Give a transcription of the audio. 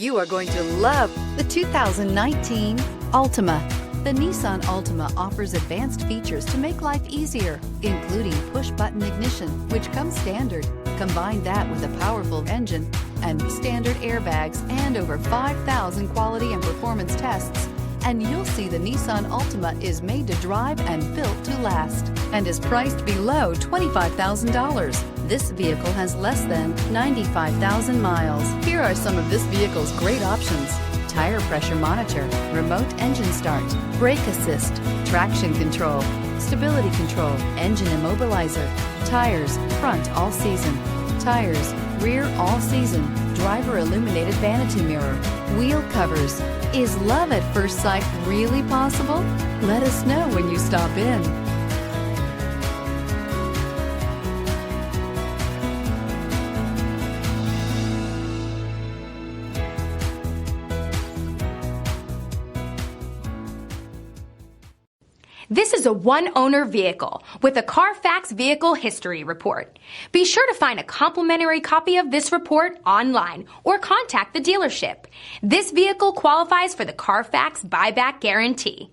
You are going to love the 2019 Altima. The Nissan Altima offers advanced features to make life easier, including push-button ignition, which comes standard. Combine that with a powerful engine and standard airbags and over 5,000 quality and performance tests, and you'll see the Nissan Altima is made to drive and built to last and is priced below $25,000. This vehicle has less than 95,000 miles. Here are some of this vehicle's great options: tire pressure monitor, remote engine start, brake assist, traction control, stability control, engine immobilizer, tires front all season, tires rear all season, driver illuminated vanity mirror, wheel covers. Is love at first sight really possible? Let us know when you stop in. This is a one-owner vehicle with a CARFAX Vehicle History Report. Be sure to find a complimentary copy of this report online or contact the dealership. This vehicle qualifies for the CARFAX Buyback Guarantee.